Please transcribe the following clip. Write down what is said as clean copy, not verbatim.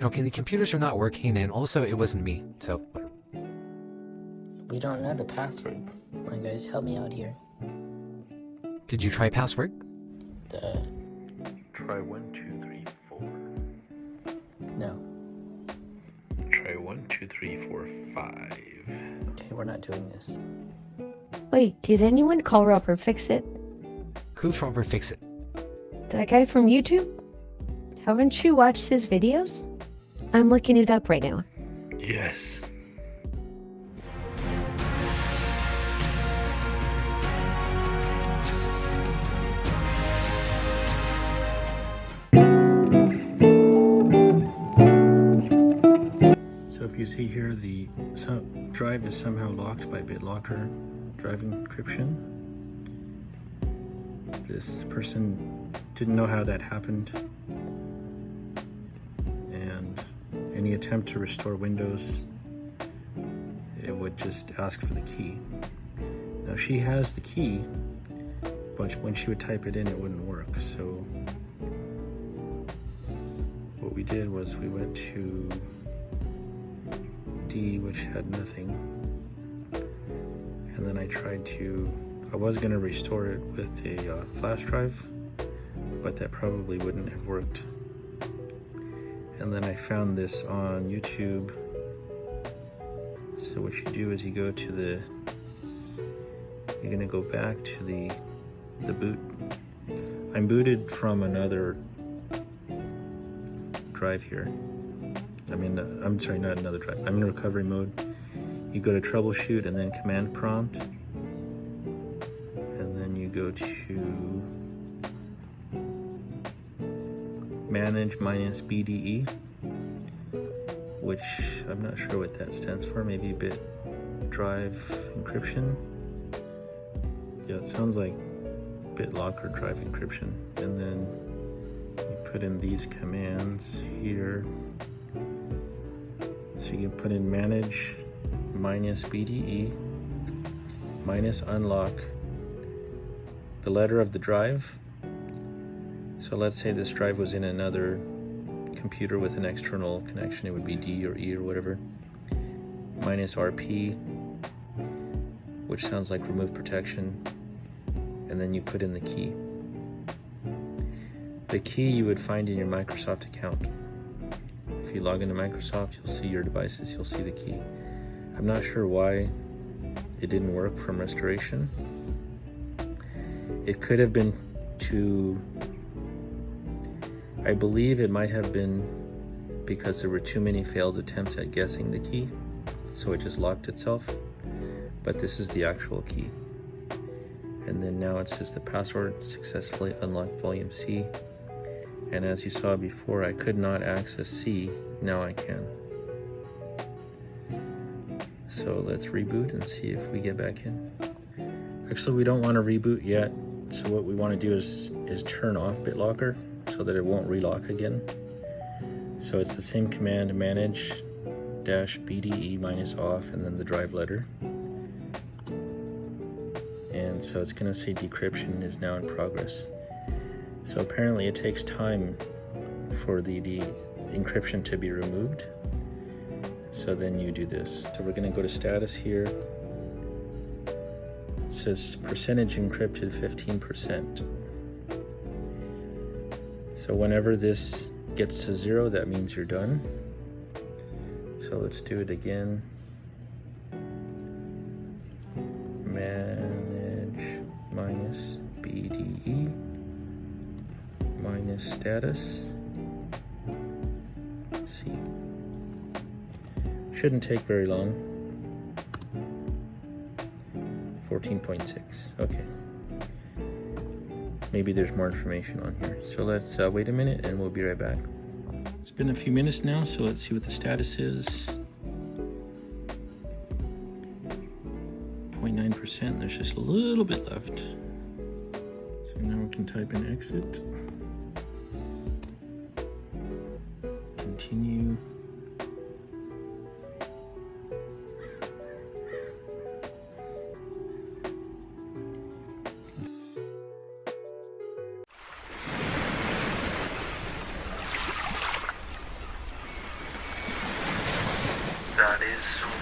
Okay, the computers are not working, and also it wasn't me, so... We don't know the password. Come on, guys, help me out here. Did you try password? Try 1, 2, 3, 4. No. Try 1, 2, 3, 4, 5. Okay, we're not doing this. Wait, did anyone call Rob or fix it? Who's from Fix It? That guy from YouTube? Haven't you watched his videos? I'm looking it up right now. Yes. So if you see here, the drive is somehow locked by BitLocker drive encryption. This person didn't know how that happened, and any attempt to restore Windows, it would just ask for the key. Now she has the key, but when she would type it in, it wouldn't work. So what we did was we went to D, which had nothing, and then I was going to restore it with a flash drive, but that probably wouldn't have worked. And then I found this on YouTube. So what you do is you go to you're going to go back to the boot. I'm booted from another drive here. I'm sorry, not another drive. I'm in recovery mode. You go to troubleshoot and then command prompt. And then you go to manage -BDE, which I'm not sure what that stands for. Maybe bit drive encryption. Yeah, it sounds like BitLocker drive encryption. And then you put in these commands here. So you can put in manage -BDE -unlock the letter of the drive. So let's say this drive was in another computer with an external connection. It would be D or E or whatever. -RP, which sounds like remove protection. And then you put in the key. The key you would find in your Microsoft account. If you log into Microsoft, you'll see your devices, you'll see the key. I'm not sure why it didn't work from restoration. It could have been I believe it might have been because there were too many failed attempts at guessing the key, so it just locked itself. But this is the actual key. And then now it says the password successfully unlocked volume C. And as you saw before, I could not access C, now I can. So let's reboot and see if we get back in. Actually, we don't want to reboot yet. So what we want to do is turn off BitLocker so that it won't relock again. So it's the same command, manage -BDE -off, and then the drive letter. And so it's going to say decryption is now in progress. So apparently it takes time for the encryption to be removed. So then you do this. So we're going to go to status here. It says percentage encrypted 15%. So whenever this gets to 0, that means you're done. So let's do it again. Manage -BDE -status C. Shouldn't take very long. 14.6. Okay. Maybe there's more information on here. So let's wait a minute and we'll be right back. It's been a few minutes now, so let's see what the status is. 0.9%, there's just a little bit left. So now we can type in exit. Continue. is